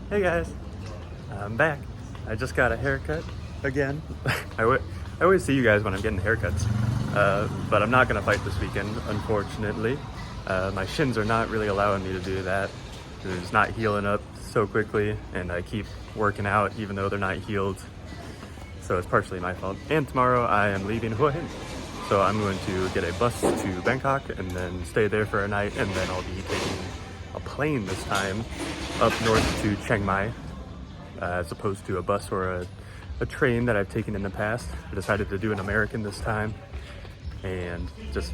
Hey guys, I'm back. I just got a haircut again. I always see you guys when I'm getting haircuts, but I'm not gonna fight this weekend, unfortunately. My shins are not really allowing me to do that. It's not healing up so quickly, and I keep working out even though they're not healed. So it's partially my fault. And tomorrow I am leaving Hua Hin. So I'm going to get a bus to Bangkok and then stay there for a night, and then I'll be taking a plane this time up north to Chiang Mai, as opposed to a bus or a train that I've taken in the past. I decided to do an American this time and just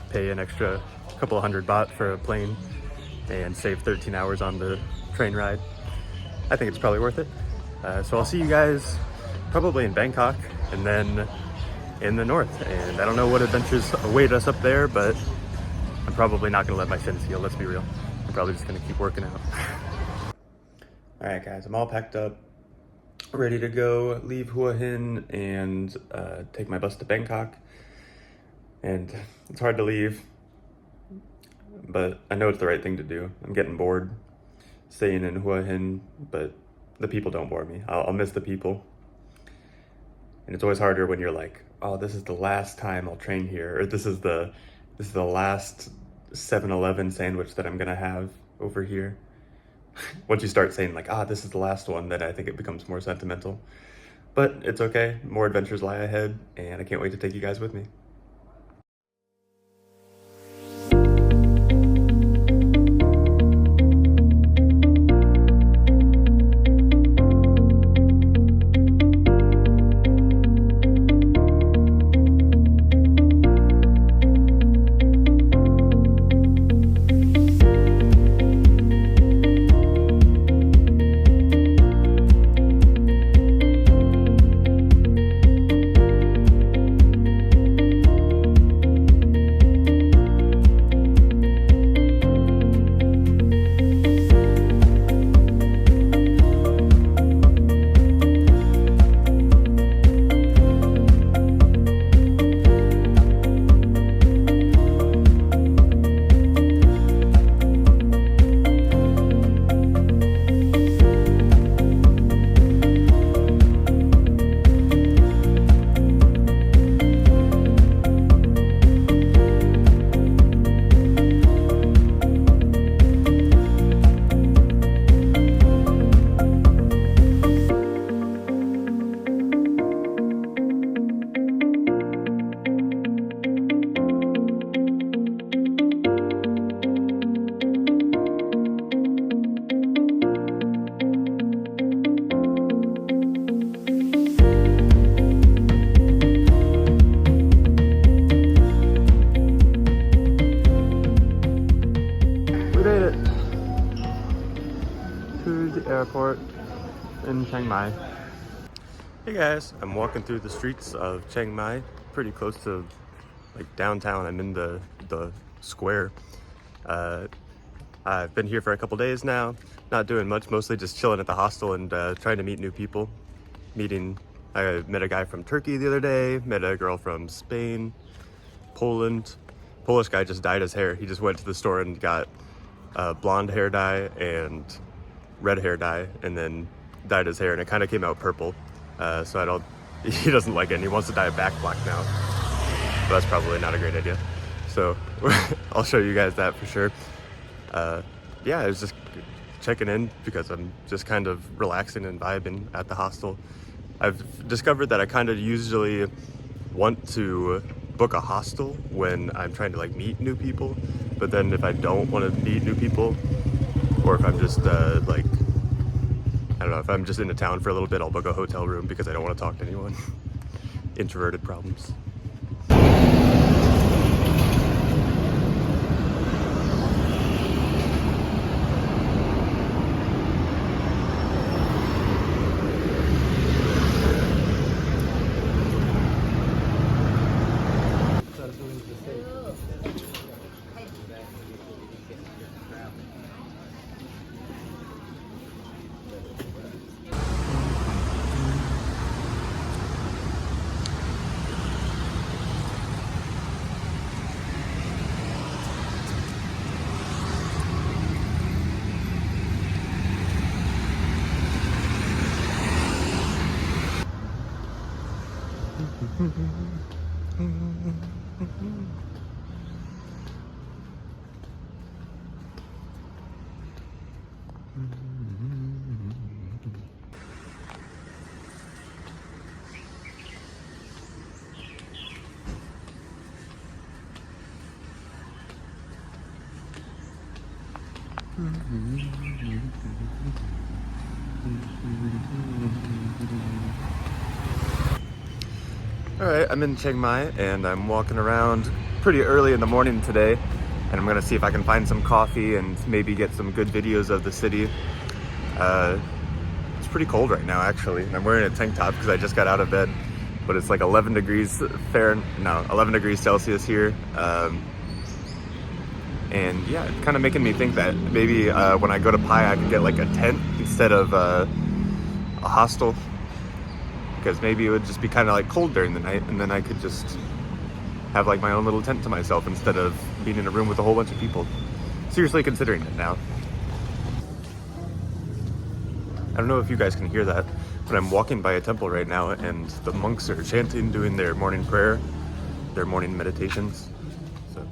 pay an extra couple of hundred baht for a plane and save 13 hours on the train ride. I think it's probably worth it. So I'll see you guys probably in Bangkok and then in the north. And I don't know what adventures await us up there, but I'm probably not gonna let my shins heal, let's be real. I'm probably just gonna keep working out. All right guys, I'm all packed up, ready to go leave Hua Hin and take my bus to Bangkok. And it's hard to leave, but I know it's the right thing to do. I'm getting bored staying in Hua Hin, but the people don't bore me. I'll miss the people. And it's always harder when you're like, oh, this is the last time I'll train here, or this is the last 7-Eleven sandwich that I'm gonna have over here. Once you start saying like, this is the last one, then I think it becomes more sentimental. But it's okay, more adventures lie ahead, and I can't wait to take you guys with me. Airport in Chiang Mai. Hey guys, I'm walking through the streets of Chiang Mai, pretty close to like downtown. I'm in the square. I've been here for a couple days now, not doing much, mostly just chilling at the hostel and trying to meet new people. I met a guy from Turkey the other day, met a girl from Spain, Poland. Polish guy just dyed his hair. He just went to the store and got blonde hair dye and red hair dye, and then dyed his hair, and it kind of came out purple. So he doesn't like it, and he wants to dye it back black now. But that's probably not a great idea. So I'll show you guys that for sure. Yeah, I was just checking in because I'm just kind of relaxing and vibing at the hostel. I've discovered that I kind of usually want to book a hostel when I'm trying to like meet new people, but then if I don't want to meet new people, or if I'm just like, I don't know, if I'm just in a town for a little bit, I'll book a hotel room because I don't want to talk to anyone. Introverted problems. Alright, I'm in Chiang Mai and I'm walking around pretty early in the morning today, and I'm gonna see if I can find some coffee and maybe get some good videos of the city. It's pretty cold right now actually, and I'm wearing a tank top because I just got out of bed, but it's like 11 degrees Celsius here. And yeah, it's kind of making me think that maybe when I go to Pai I can get like a tent instead of a hostel, because maybe it would just be kind of like cold during the night, and then I could just have like my own little tent to myself instead of being in a room with a whole bunch of people. Seriously considering it now. I don't know if you guys can hear that, but I'm walking by a temple right now and the monks are chanting, doing their morning prayer, their morning meditations. So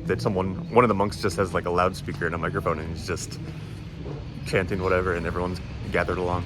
that one of the monks just has like a loudspeaker and a microphone and he's just chanting whatever, and everyone's gathered along.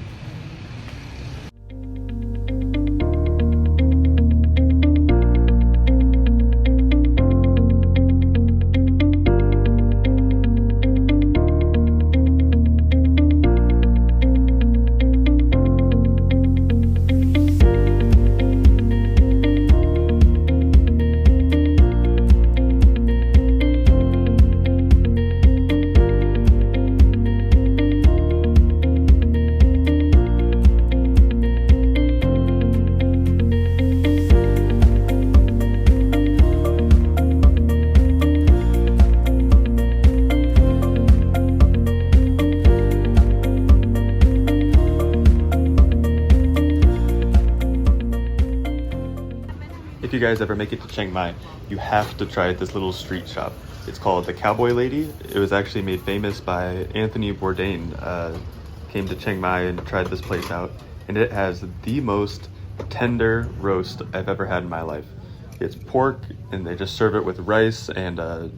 If you guys ever make it to Chiang Mai, you have to try this little street shop. It's called the Cowboy Lady. It was actually made famous by Anthony Bourdain. Came to Chiang Mai and tried this place out, and it has the most tender roast I've ever had in my life. It's pork, and they just serve it with rice and I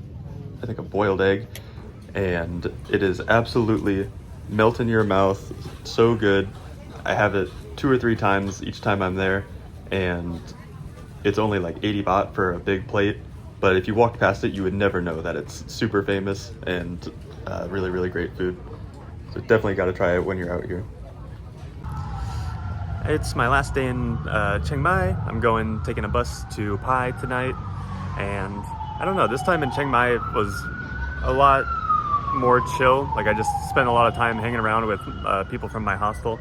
think a boiled egg, and it is absolutely melt in your mouth. So good. I have it 2 or 3 times each time I'm there, and it's only like 80 baht for a big plate, but if you walked past it, you would never know that it's super famous and really, really great food. So definitely got to try it when you're out here. It's my last day in Chiang Mai. I'm taking a bus to Pai tonight, and I don't know, this time in Chiang Mai was a lot more chill. Like I just spent a lot of time hanging around with people from my hostel.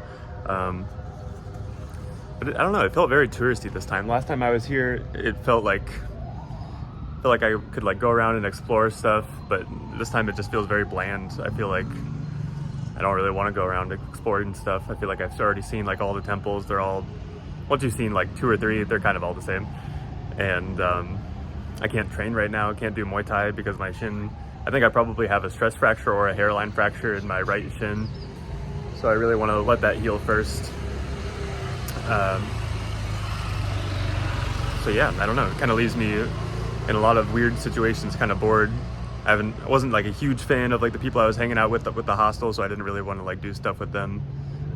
But I don't know, it felt very touristy this time. Last time I was here, it felt like I could like go around and explore stuff, but this time it just feels very bland. I feel like I don't really want to go around exploring stuff. I feel like I've already seen like all the temples. Once you've seen like 2 or 3, they're kind of all the same. And I can't train right now. I can't do Muay Thai because my shin, I think I probably have a stress fracture or a hairline fracture in my right shin. So I really want to let that heal first. So yeah, I don't know, it kind of leaves me in a lot of weird situations, kind of bored. I wasn't like a huge fan of like the people I was hanging out with the hostel, so I didn't really want to like do stuff with them.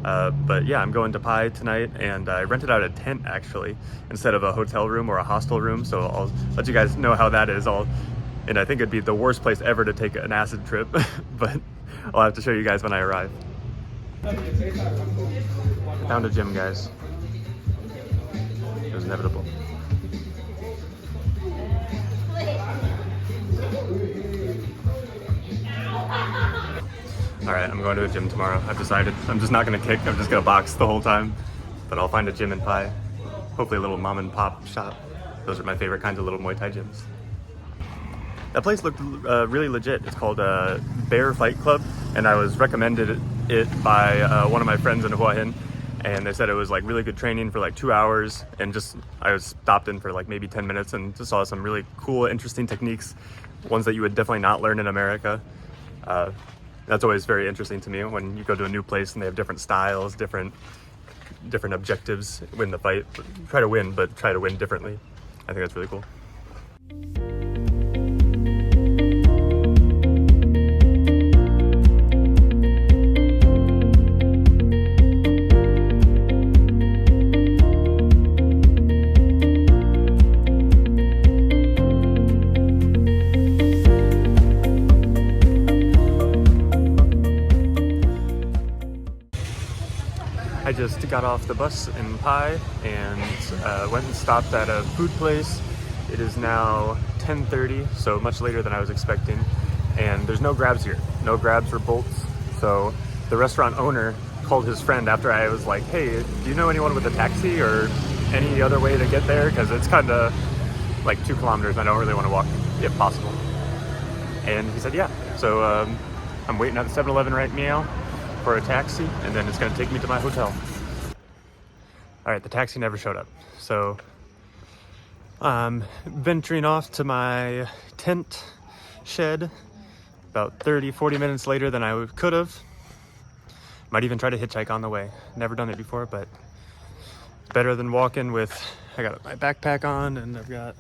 But yeah, I'm going to Pai tonight, and I rented out a tent actually instead of a hotel room or a hostel room, so I'll let you guys know how that is. And I think it'd be the worst place ever to take an acid trip, but I'll have to show you guys when I arrive. Found a gym, guys. It was inevitable. Alright, I'm going to a gym tomorrow. I've decided. I'm just not going to kick. I'm just going to box the whole time. But I'll find a gym in Pai. Hopefully a little mom and pop shop. Those are my favorite kinds of little Muay Thai gyms. That place looked really legit. It's called Bear Fight Club, and I was recommended it by one of my friends in Hua Hin, and they said it was like really good training for like 2 hours, and I was stopped in for like maybe 10 minutes and just saw some really cool, interesting techniques, ones that you would definitely not learn in America. That's always very interesting to me when you go to a new place and they have different styles, different different objectives, win the fight, try to win, but try to win differently. I think that's really cool. I just got off the bus in Pai and went and stopped at a food place. It is now 10:30, so much later than I was expecting. And there's no Grabs here, no Grabs or Bolts. So the restaurant owner called his friend after I was like, hey, do you know anyone with a taxi or any other way to get there? Because it's kind of like 2 kilometers. I don't really want to walk if possible. And he said, yeah. So I'm waiting at the 7-Eleven right now for a taxi, and then it's going to take me to my hotel. All right, the taxi never showed up. So I'm venturing off to my tent shed about 30-40 minutes later than I could have. Might even try to hitchhike on the way. Never done it before, but better than walking with, I got my backpack on and I've got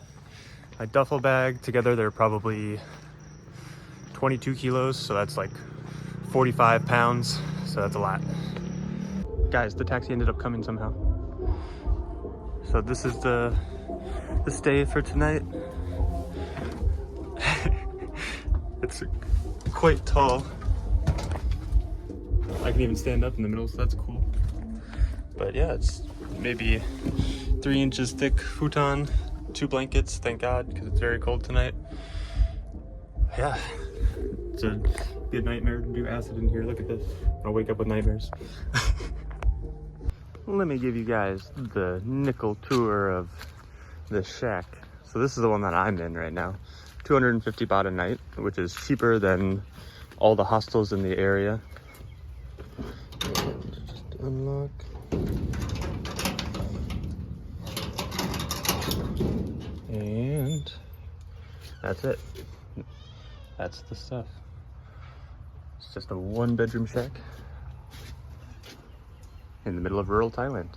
my duffel bag. Together they're probably 22 kilos, so that's like 45 pounds, so that's a lot. Guys, the taxi ended up coming somehow. So this is the stay for tonight. It's quite tall. I can even stand up in the middle, so that's cool. But yeah, it's maybe 3 inches thick futon, 2 blankets, thank God, because it's very cold tonight. Yeah, it's a good nightmare to do acid in here. Look at this. I'll wake up with nightmares. Let me give you guys the nickel tour of the shack. So this is the one that I'm in right now. 250 baht a night, which is cheaper than all the hostels in the area. Just unlock. And that's it. That's the stuff. It's just a 1-bedroom shack in the middle of rural Thailand.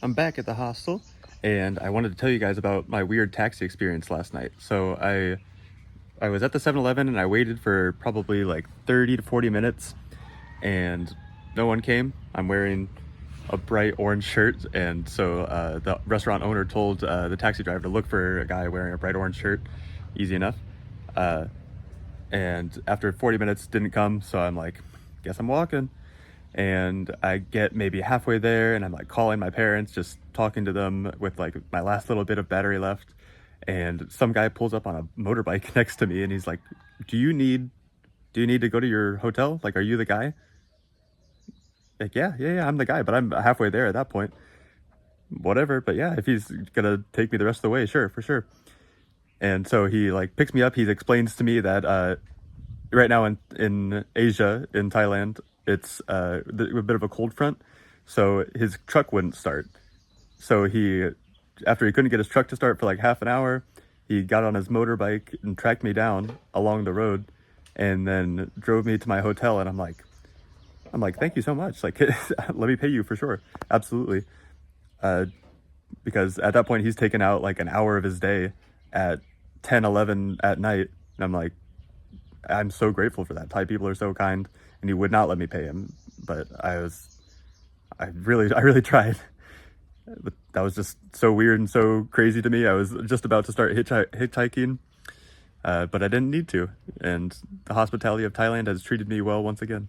I'm back at the hostel, and I wanted to tell you guys about my weird taxi experience last night. So I was at the 7-Eleven and I waited for probably like 30 to 40 minutes and no one came. I'm wearing a bright orange shirt, and so the restaurant owner told the taxi driver to look for a guy wearing a bright orange shirt. Easy enough. And after 40 minutes didn't come, so I'm like, guess I'm walking. And I get maybe halfway there and I'm like calling my parents, just talking to them with like my last little bit of battery left. And some guy pulls up on a motorbike next to me and he's like, do you need to go to your hotel? Like, are you the guy? Like, yeah, I'm the guy, but I'm halfway there at that point. Whatever, but yeah, if he's gonna take me the rest of the way, sure, for sure. And so he like picks me up. He explains to me that right now in Asia, in Thailand, it's a bit of a cold front, so his truck wouldn't start. So after he couldn't get his truck to start for like half an hour, he got on his motorbike and tracked me down along the road and then drove me to my hotel. And I'm like, thank you so much. Like, let me pay you for sure. Absolutely. Because at that point he's taken out like an hour of his day at 10-11 at night. And I'm like, I'm so grateful for that. Thai people are so kind, and he would not let me pay him. But I really tried. But that was just so weird and so crazy to me. I was just about to start hitchhiking, but I didn't need to. And the hospitality of Thailand has treated me well once again.